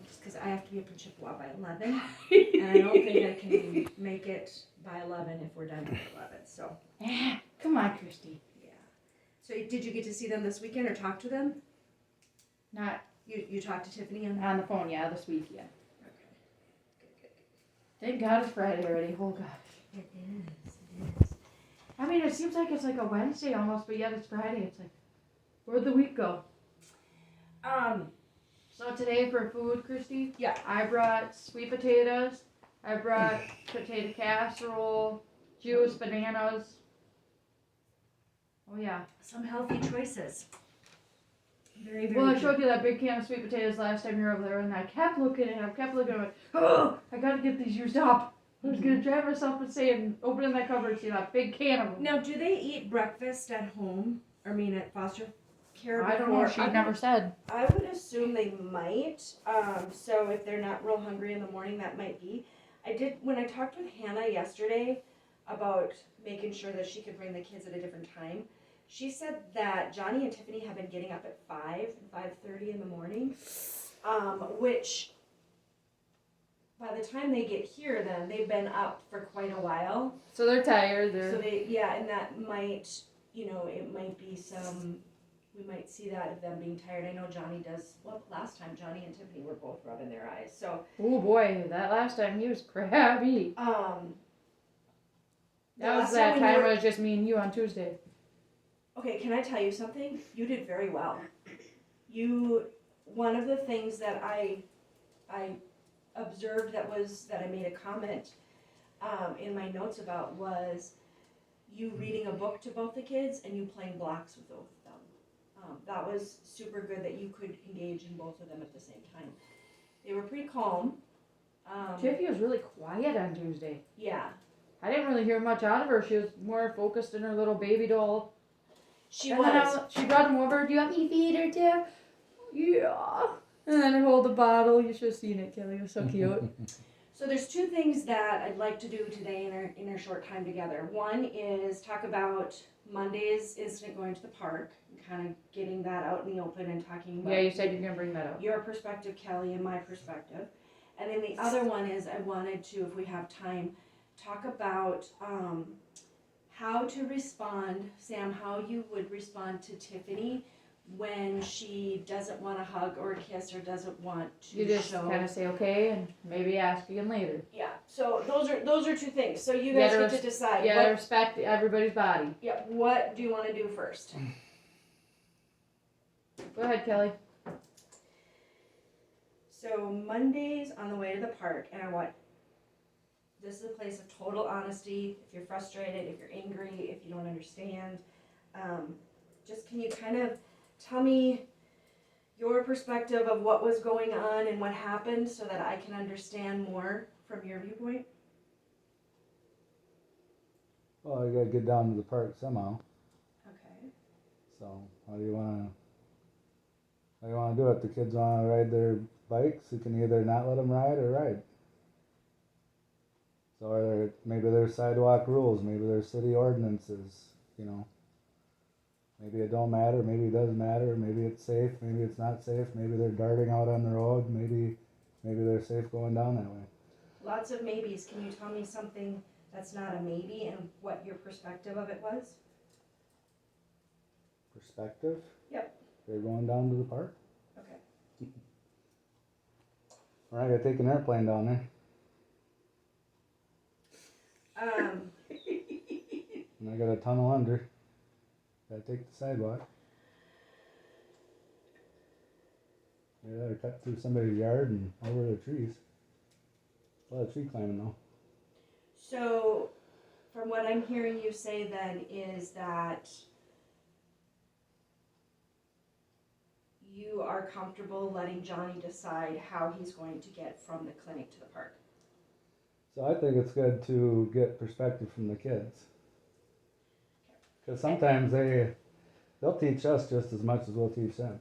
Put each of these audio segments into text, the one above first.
just because I have to be up in Chippewa by 11, and I don't think I can make it by 11 if we're done by 11. So, come on, Christy. yeah. So, did you get to see them this weekend or talk to them? Not You talked to Tiffany on the phone, yeah, this week, yeah. Okay. Good. Thank God it's Friday already. Oh gosh. It is. I mean, it seems like it's like a Wednesday almost, but yet it's Friday. It's like, where'd the week go? So today for food, Christy? Yeah. I brought sweet potatoes. I brought potato casserole, juice, bananas. Oh yeah. Some healthy choices. Very, very Well, I good. showed you that big can of sweet potatoes last time you were over there, and I kept looking at it. I went, oh, I gotta get these used up. I was gonna drive myself insane, opening that cupboard and see that big can of them. Now, do they eat breakfast at home? I mean, at foster care? I don't know. She never said. I would assume they might. So if they're not real hungry in the morning, that might be. When I talked with Hannah yesterday about making sure that she could bring the kids at a different time. She said that Johnny and Tiffany have been getting up at 5:30 in the morning, which by the time they get here, then they've been up for quite a while. So they're tired. And that might, it might be we might see that of them being tired. I know Johnny does. Well, last time Johnny and Tiffany were both rubbing their eyes. So. Oh boy, that last time he was crabby. That was that time it was just me and you on Tuesday. Okay, can I tell you something? You did very well. One of the things that I observed that I made a comment in my notes about was you reading a book to both the kids and you playing blocks with both of them. That was super good that you could engage in both of them at the same time. They were pretty calm. Tiffy was really quiet on Tuesday. Yeah. I didn't really hear much out of her. She was more focused in her little baby doll. She was. She brought him over. Do you want me to feed her too? Yeah. And then I hold the bottle. You should have seen it, Kelly. It was so cute. So there's two things that I'd like to do today in our short time together. One is talk about Monday's incident going to the park, and kind of getting that out in the open and talking about. Yeah, you said you're gonna bring that up. Your perspective, Kelly, and my perspective. And then the other one is I wanted to, if we have time, talk about how to respond, Sam, how you would respond to Tiffany when she doesn't want a hug or a kiss or doesn't want to show. You just kind of say okay and maybe ask again later. Yeah. So those are two things. So you guys get to decide. Yeah, respect everybody's body. Yeah. What do you want to do first? Go ahead, Kelly. So Monday's on the way to the park, and this is a place of total honesty. If you're frustrated, if you're angry, if you don't understand, just can you kind of tell me your perspective of what was going on and what happened so that I can understand more from your viewpoint? Well, you gotta get down to the park somehow. Okay. So how do you wanna do it? The kids wanna ride their bikes, you can either not let them ride or ride. So maybe there's sidewalk rules, maybe there's city ordinances, Maybe it don't matter, maybe it does matter, maybe it's safe, maybe it's not safe, maybe they're darting out on the road, maybe they're safe going down that way. Lots of maybes. Can you tell me something that's not a maybe and what your perspective of it was? Perspective? Yep. They're going down to the park. Okay. Alright, I gotta take an airplane down there. And I got a tunnel under. Gotta take the sidewalk. Yeah, or cut through somebody's yard and over the trees. A lot of tree climbing though. So, from what I'm hearing you say then is that you are comfortable letting Johnny decide how he's going to get from the clinic to the park. So I think it's good to get perspective from the kids. Because sometimes they'll teach us just as much as we'll teach them.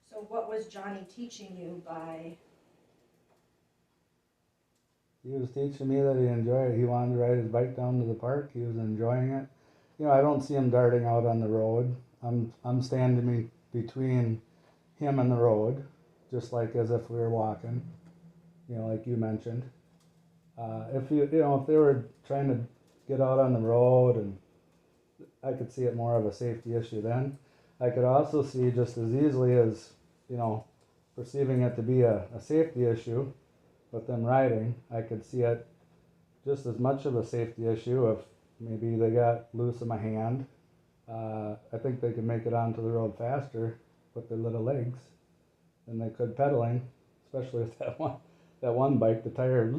So what was Johnny teaching you by? He was teaching me that he enjoyed it. He wanted to ride his bike down to the park. He was enjoying it. I don't see him darting out on the road. I'm standing between him and the road, just like as if we were walking, like you mentioned. If if they were trying to get out on the road, and I could see it more of a safety issue then. I could also see just as easily as, perceiving it to be a safety issue with them riding, I could see it just as much of a safety issue if maybe they got loose in my hand. I think they could make it onto the road faster with their little legs than they could pedaling, especially with that one bike, the tire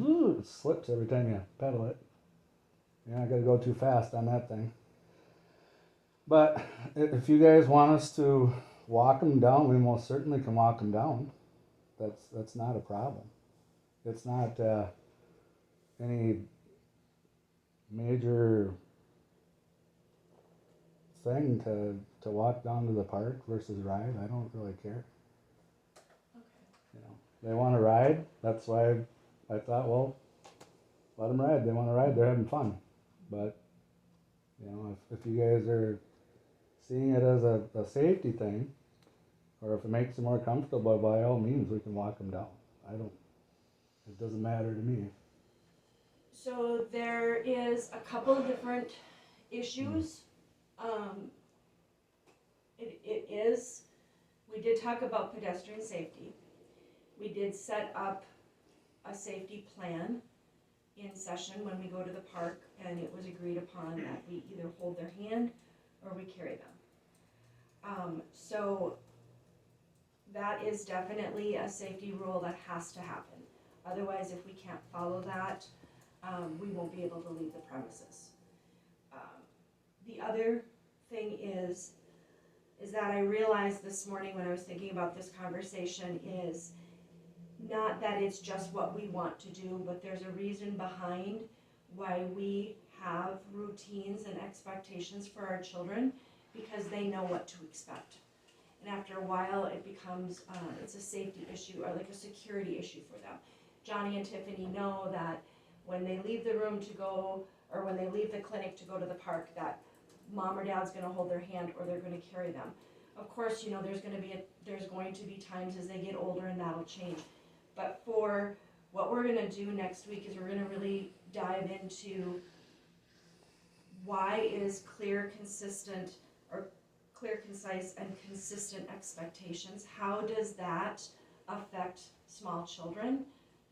slips every time you pedal it. I gotta go too fast on that thing. But if you guys want us to walk them down, we most certainly can walk them down. That's not a problem. It's not any major thing to walk down to the park versus ride. I don't really care. Okay. They want to ride. That's why I thought, well, let them ride. They want to ride. They're having fun. But if you guys are seeing it as a safety thing, or if it makes them more comfortable, by all means, we can walk them down. It doesn't matter to me. So there is a couple of different issues. We did talk about pedestrian safety. We did set up a safety plan in session when we go to the park, and it was agreed upon that we either hold their hand or we carry them. So that is definitely a safety rule that has to happen. Otherwise, if we can't follow that, we won't be able to leave the premises. The other thing is that I realized this morning when I was thinking about this conversation is not that it's just what we want to do, but there's a reason behind why we have routines and expectations for our children, because they know what to expect. And after a while, it becomes, it's a safety issue or like a security issue for them. Johnny and Tiffany know that when they leave the room to go, or when they leave the clinic to go to the park, that mom or dad's gonna hold their hand or they're gonna carry them. Of course, there's going to be times as they get older and that'll change. But for what we're gonna do next week is we're gonna really dive into why is clear, concise, and consistent expectations. How does that affect small children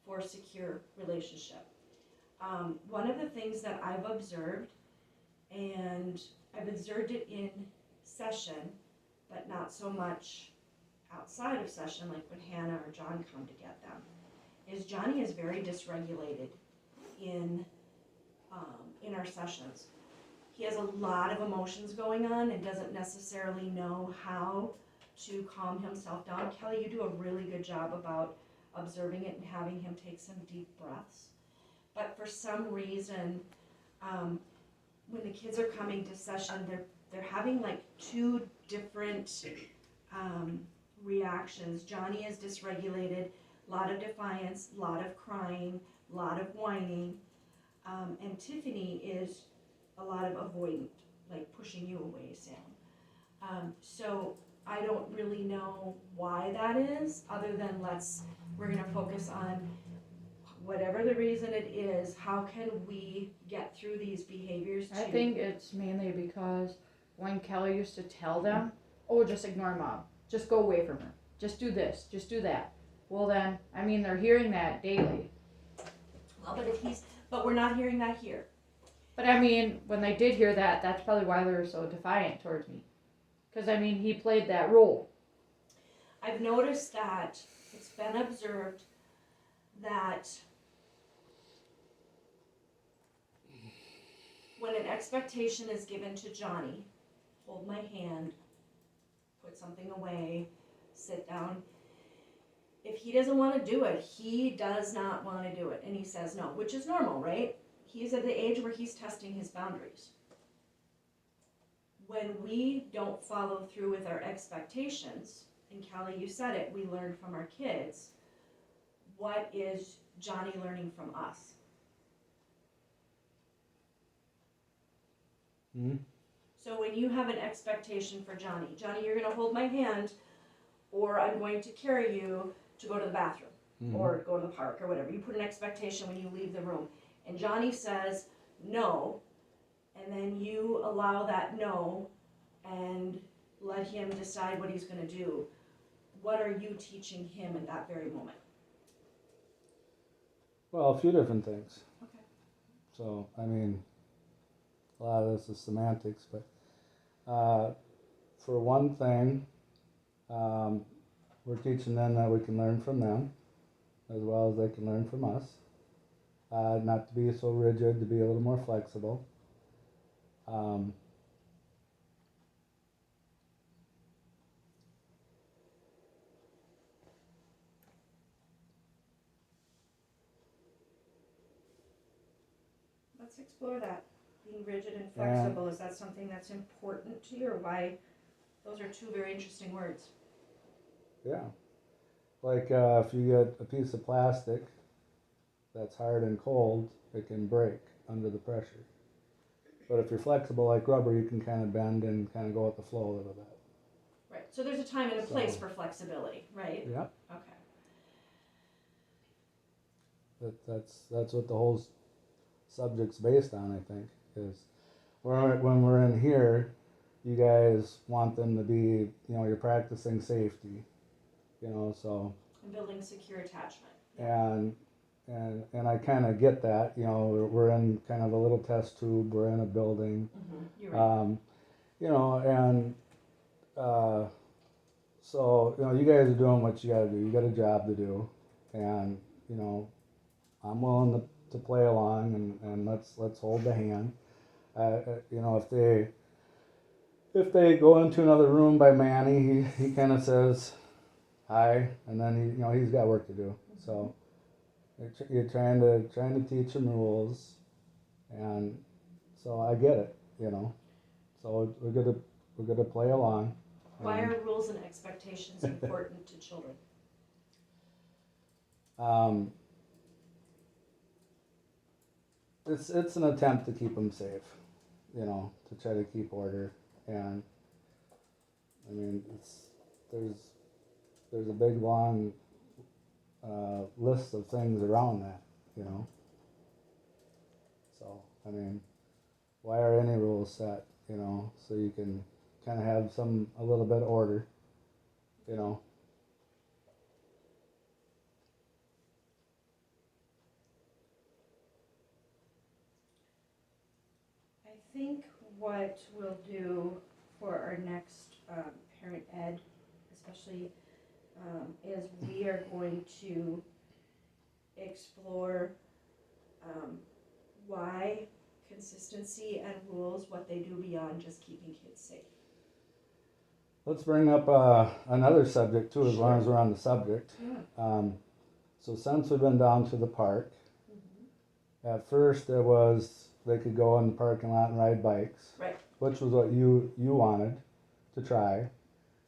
for secure relationship? One of the things that I've observed, and I've observed it in session, but not so much outside of session, like when Hannah or John come to get them, is Johnny is very dysregulated in our sessions. He has a lot of emotions going on and doesn't necessarily know how to calm himself down. Kelly, you do a really good job about observing it and having him take some deep breaths. But for some reason, when the kids are coming to session, they're having like two different reactions. Johnny is dysregulated, a lot of defiance, a lot of crying, a lot of whining, and Tiffany is a lot of avoidant, like pushing you away, Sam. So I don't really know why that is, other than we're gonna focus on whatever the reason it is, how can we get through these behaviors I think it's mainly because when Kelly used to tell them, oh, just ignore mom, just go away from her, just do this, just do that. Well then, they're hearing that daily. Well, but we're not hearing that here. But when they did hear that, that's probably why they were so defiant towards me. Because he played that role. I've noticed that it's been observed that when an expectation is given to Johnny, hold my hand, put something away, sit down, if he doesn't want to do it, he does not want to do it, and he says no, which is normal, right? He's at the age where he's testing his boundaries. When we don't follow through with our expectations, and Kelly, you said it, we learn from our kids, what is Johnny learning from us? Mm-hmm. So when you have an expectation for Johnny, you're gonna hold my hand, or I'm going to carry you to go to the bathroom, or go to the park, or whatever. You put an expectation when you leave the room. And Johnny says no, and then you allow that no and let him decide what he's gonna do. What are you teaching him in that very moment? Well, a few different things. Okay. So, I mean, a lot of this is semantics, but for one thing, we're teaching them that we can learn from them as well as they can learn from us. Not to be so rigid, to be a little more flexible. Let's explore that. Being rigid and flexible, is that something that's important to you, or why? Those are two very interesting words. Yeah. Like if you get a piece of plastic that's hard and cold, it can break under the pressure. But if you're flexible like rubber, you can kind of bend and kind of go with the flow a little bit. Right, so there's a time and a place So- for flexibility, right? Yeah. Okay. That's what the whole subject's based on, I think, is when we're in here, you guys want them to be, you're practicing safety, so. And building secure attachment. And I kind of get that, we're in kind of a little test tube, we're in a building, You're right. and so you guys are doing what you got to do. You got a job to do, and I'm willing to play along, and let's hold the hand. If they go into another room by Manny, he kind of says hi, and then he's got work to do. So you're trying to teach him rules, and so I get it, So we're gonna play along. Why are rules and expectations important to children? It's an attempt to keep them safe, to try to keep order, and I mean there's a big long list of things around that, So I mean, why are any rules set, so you can kind of have a little bit of order, I think what we'll do for our next parent ed, especially, is we are going to explore why consistency and rules, what they do beyond just keeping kids safe. Let's bring up another subject too, as long as we're on the subject. Yeah. So since we've been down to the park, at first it was they could go in the parking lot and ride bikes, Right. which was what you wanted to try,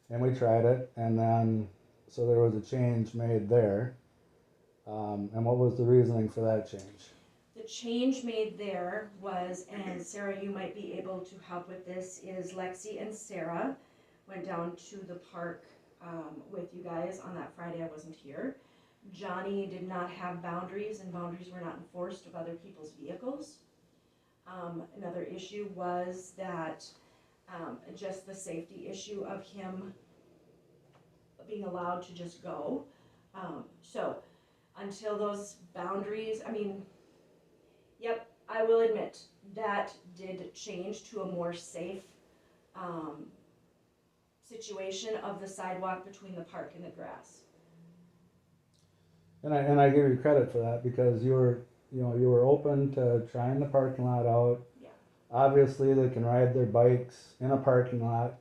and we tried it, and then so there was a change made there. And what was the reasoning for that change? The change made there was, and Sarah, you might be able to help with this, is Lexi and Sarah went down to the park with you guys on that Friday. I wasn't here. Johnny did not have boundaries, and boundaries were not enforced of other people's vehicles. Another issue was that just the safety issue of him being allowed to just go. So until those boundaries, yep, I will admit that did change to a more safe situation of the sidewalk between the park and the grass. And I give you credit for that, because you were open to trying the parking lot out. Yeah. Obviously, they can ride their bikes in a parking lot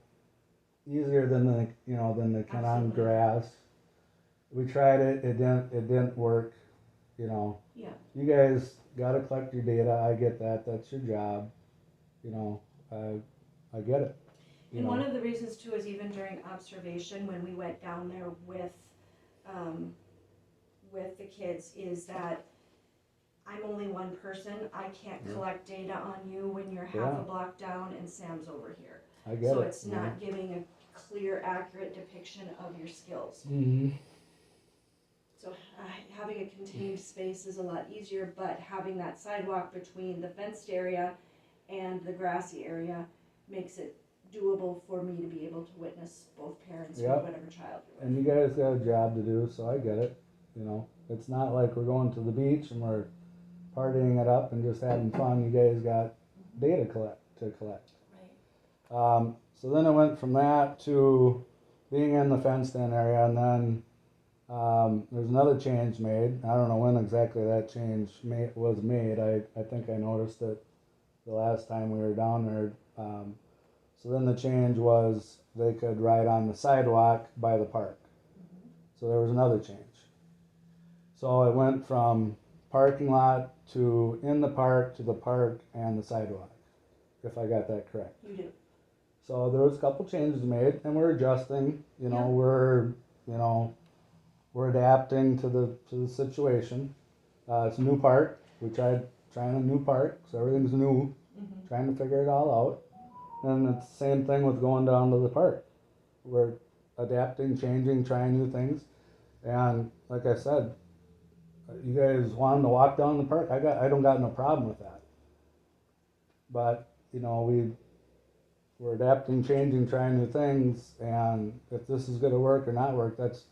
easier than they can on Absolutely. grass. We tried it. It didn't work. Yeah. You guys got to collect your data. I get that. That's your job. I get it. And one of the reasons too is even during observation when we went down there with the kids is that I'm only one person, I can't Yeah. collect data on you when you're half Yeah. a block down and Sam's over here. I get So it. it's not giving a clear, accurate depiction of your skills. Mm-hmm. So having a contained space is a lot easier, but having that sidewalk between the fenced area and the grassy area makes it doable for me to be able to witness both parents Yep. with whatever child you're with. And you guys got a job to do, so I get it. You know, it's not like we're going to the beach and we're partying it up and just having fun. You guys got data to collect. Right. So then it went from that to being in the fenced-in area, and then there's another change made. I don't know when exactly that change was made. I think I noticed it the last time we were down there. So then the change was they could ride on the sidewalk by the park. So there was another change. So it went from parking lot to in the park to the park and the sidewalk, if I got that correct. You do. So there was a couple changes made, and we're adjusting. You know, Yeah. we're adapting to the situation. It's a new park. We trying a new park, so everything's new. Mm-hmm. Trying to figure it all out. And it's the same thing with going down to the park. We're adapting, changing, trying new things. And like I said, you guys want them to walk down the park. I don't got no problem with that. But you know, we're adapting, changing, trying new things. And if this is going to work or not work, that's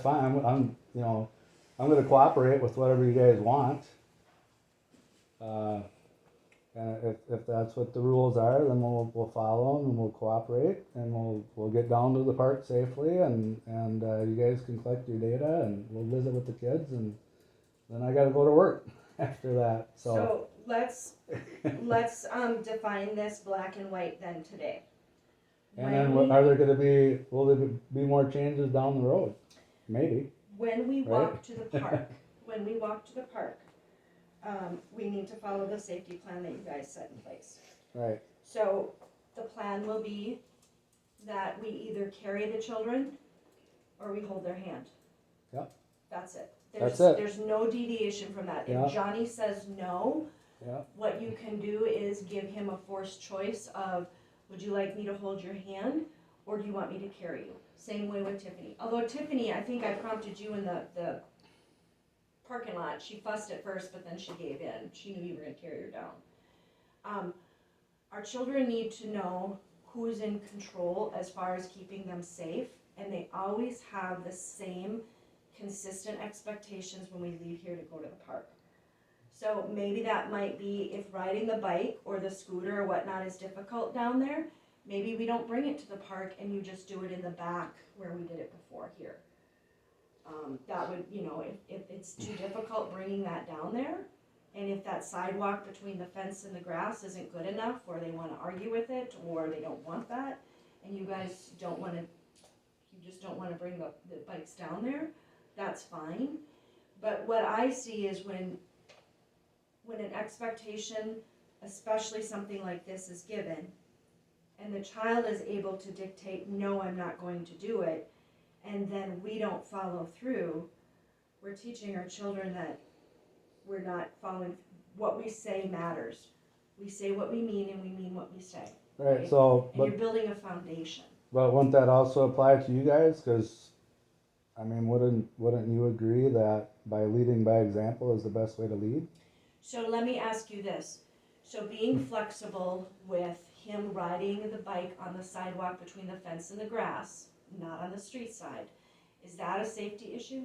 fine. I'm going to cooperate with whatever you guys want. And if that's what the rules are, then we'll follow them and we'll cooperate and we'll get down to the park safely and you guys can collect your data and we'll visit with the kids and then I got to go to work after that. So let's define this black and white then today. And then will there be more changes down the road? Maybe. When we Right? walk to the park, we need to follow the safety plan that you guys set in place. Right. So the plan will be that we either carry the children or we hold their hand. Yep. That's it. That's it. There's no deviation from that. Yeah. If Johnny says no, Yeah. what you can do is give him a forced choice of, would you like me to hold your hand or do you want me to carry you? Same way with Tiffany. Although Tiffany, I think I prompted you in the parking lot. She fussed at first, but then she gave in. She knew you were gonna carry her down. Our children need to know who's in control as far as keeping them safe, and they always have the same consistent expectations when we leave here to go to the park. So maybe that might be if riding the bike or the scooter or whatnot is difficult down there, maybe we don't bring it to the park and you just do it in the back where we did it before here. That would, if it's too difficult bringing that down there, and if that sidewalk between the fence and the grass isn't good enough, or they wanna argue with it, or they don't want that, and you guys just don't wanna bring the bikes down there, that's fine. But what I see is when an expectation, especially something like this, is given, and the child is able to dictate, no, I'm not going to do it, and then we don't follow through, we're teaching our children that we're not following, what we say matters. We say what we mean and we mean what we say. Right. So, And you're building a foundation. but wouldn't that also apply to you guys? Because, I mean, wouldn't you agree that by leading by example is the best way to lead? So let me ask you this. So being flexible with him riding the bike on the sidewalk between the fence and the grass, not on the street side, is that a safety issue?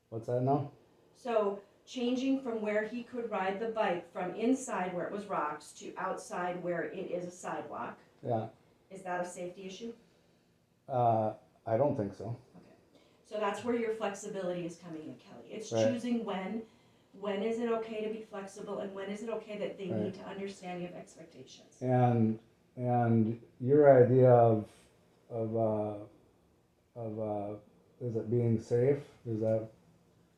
What's that now? So changing from where he could ride the bike from inside where it was rocks to outside where it is a sidewalk, Yeah. is that a safety issue? I don't think so. So that's where your flexibility is coming in, Kelly. It's Right. choosing when is it okay to be flexible and when is it okay that they Right. need to understand you have expectations. And your idea of is it being safe? Is that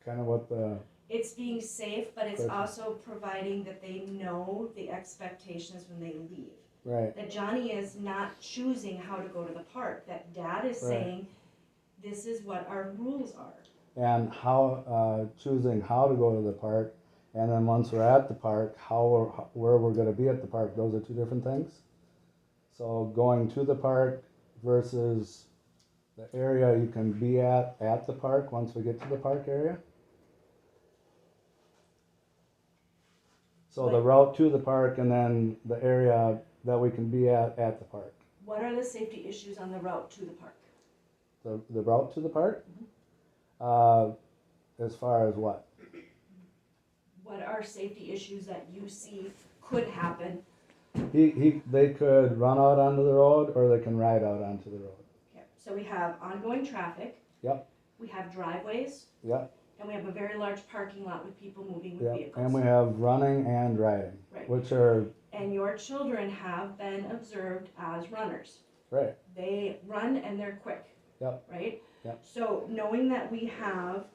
kind of what the It's being safe, but it's Question. also providing that they know the expectations when they leave. right? That Johnny is not choosing how to go to the park, that Dad is Right. saying, this is what our rules are. And how choosing how to go to the park And then once we're at the park, where we're gonna be at the park, those are two different things. So going to the park versus the area you can be at the park once we get to the park area. So the route to the park and then the area that we can be at the park. What are the safety issues on the route to the park? The route to the park? As far as what? What are safety issues that you see could happen? They could run out onto the road or they can ride out onto the road. Okay, so we have ongoing traffic. Yep. We have driveways. Yep. And we have a very large parking lot with people moving with Yep. vehicles. And we have running and riding, Right. which are, And your children have been observed as runners. right, They run and they're quick. Yep. Right? Yep. So knowing that we have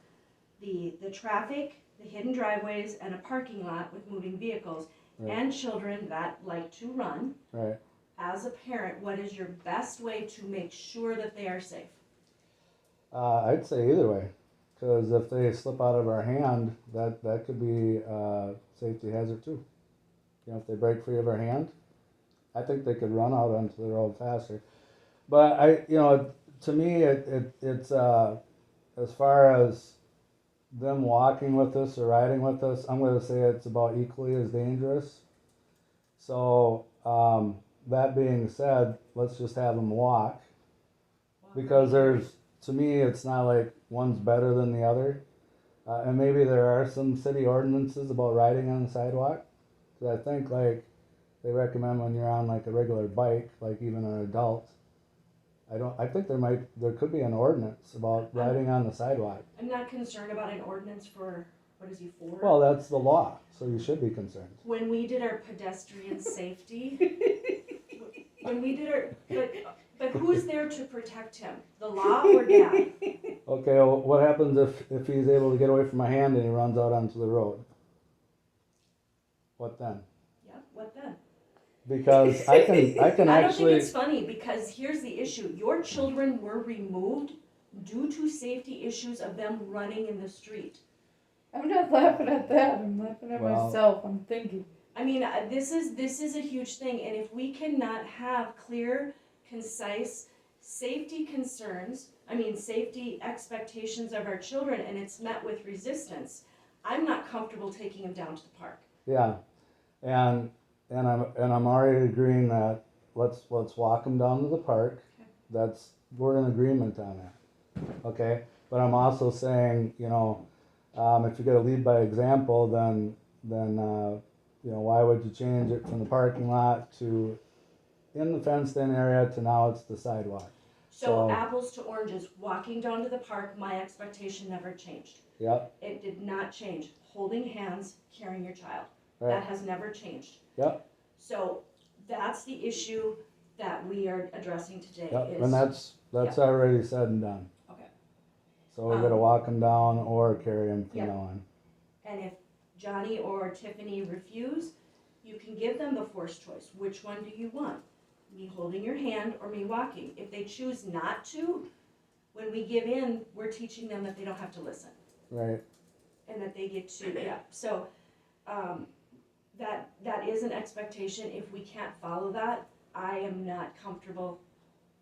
the traffic, the hidden driveways, and a parking lot with moving vehicles, Right. and children that like to run, right. as a parent, what is your best way to make sure that they are safe? I'd say either way, because if they slip out of our hand, that could be a safety hazard too. You know, if they break free of our hand, I think they could run out onto the road faster. But to me, it's as far as them walking with us or riding with us, I'm going to say it's about equally as dangerous. So that being said, let's just have them walk, because to me, it's not like one's better than the other. And maybe there are some city ordinances about riding on the sidewalk. Because I think like they recommend when you're on like a regular bike, like even an adult. I think there could be an ordinance about riding on the sidewalk. I'm not concerned about an ordinance for, what is he for? Well, that's the law, so you should be concerned. When we did our pedestrian safety, but who's there to protect him? The law or dad? Okay, well, what happens if he's able to get away from my hand and he runs out onto the road? What then? Yeah, what then? Because I can I don't actually. think it's funny, because here's the issue. Your children were removed due to safety issues of them running in the street. I'm not laughing at that. I'm laughing at Well- myself. I'm thinking. I mean, this is a huge thing, and if we cannot have clear, concise safety safety expectations of our children, and it's met with resistance, I'm not comfortable taking them down to the park. Yeah, and I'm already agreeing that let's walk them down to the park. Okay. We're in agreement on that. Okay, but I'm also saying, if you're gonna lead by example, then why would you change it from the parking lot to in the fenced-in area to now it's the sidewalk? So apples to oranges, walking down to the park, my expectation never changed. Yep. It did not change. Holding hands, carrying your child. Right. That has never changed. Yep. So that's the issue that we are addressing today. Yep. And that's already said and done. Okay. So we're gonna walk them down or carry them from Yeah. now on. And if Johnny or Tiffany refuse, you can give them the forced choice. Which one do you want? Me holding your hand or me walking? If they choose not to, when we give in, we're teaching them that they don't have to listen. Right. And that they get to, yeah. So that is an expectation. If we can't follow that, I am not comfortable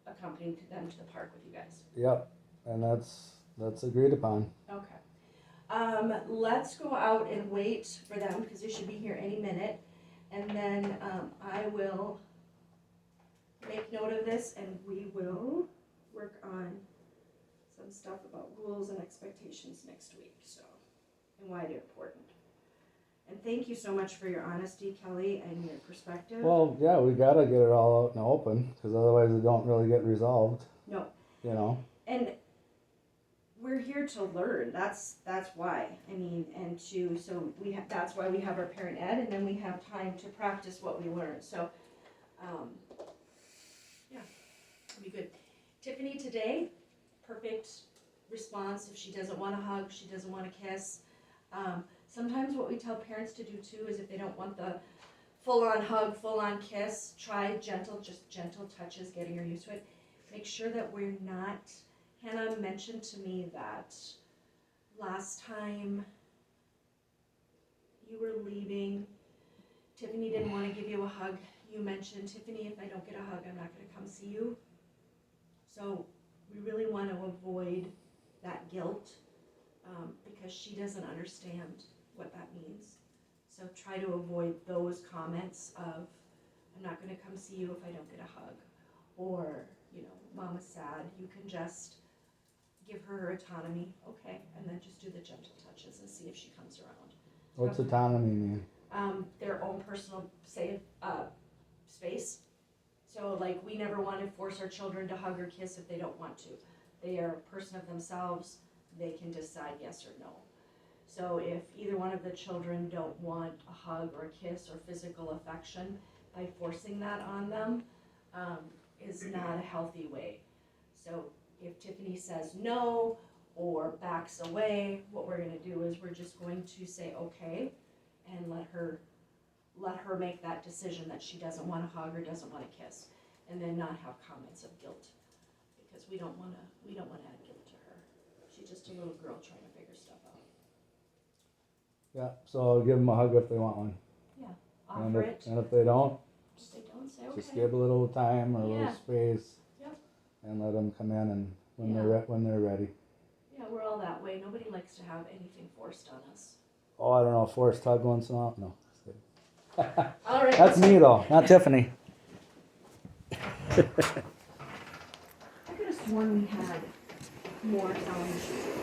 accompanying them to the park with you guys. Yep. And that's agreed upon. Okay. Let's go out and wait for them, because they should be here any minute. And then I will make note of this, and we will work on some stuff about rules and expectations next week, so, and why they're important. And thank you so much for your honesty, Kelly, and your perspective. Well, yeah, we gotta get it all out in the open, because otherwise it don't really get resolved. No. And we're here to learn. That's why. I mean, and so that's why we have our parent ed, and then we have time to practice what we learn. So, yeah, it'll be good. Tiffany today, perfect response. If she doesn't want a hug, she doesn't want a kiss. Sometimes what we tell parents to do too is if they don't want the full-on hug, full-on kiss, try gentle touches, getting her used to it. Make sure that we're not. Hannah mentioned to me that last time you were leaving. Tiffany didn't want to give you a hug. You mentioned, Tiffany, if I don't get a hug, I'm not going to come see you. So we really want to avoid that guilt because she doesn't understand what that means. So try to avoid those comments of, I'm not going to come see you if I don't get a hug. Or, Mama's sad. You can just give her autonomy, okay, and then just do the gentle touches and see if she comes around. What's autonomy mean? Their own personal space. So like we never want to force our children to hug or kiss if they don't want to. They are a person of themselves. They can decide yes or no. So if either one of the children don't want a hug or a kiss or physical affection, by forcing that on them is not a healthy way. So if Tiffany says no or backs away, what we're going to do is we're just going to say okay and let her make that decision that she doesn't want a hug or doesn't want a kiss, and then not have comments of guilt, because we don't want to add guilt to her. She's just a little girl trying to figure stuff out. Yeah, so give them a hug if they want one. Offer it. And if they don't, If they don't, say okay. just give a little time or a little Yeah. space. Yep. And let them come in and when Yeah. when they're ready. Yeah, we're all that way. Nobody likes to have anything forced on us. Oh, I don't know, forced hug once in a while? No. Just kidding. All right. That's me though, not Tiffany. I could have sworn we had more sound.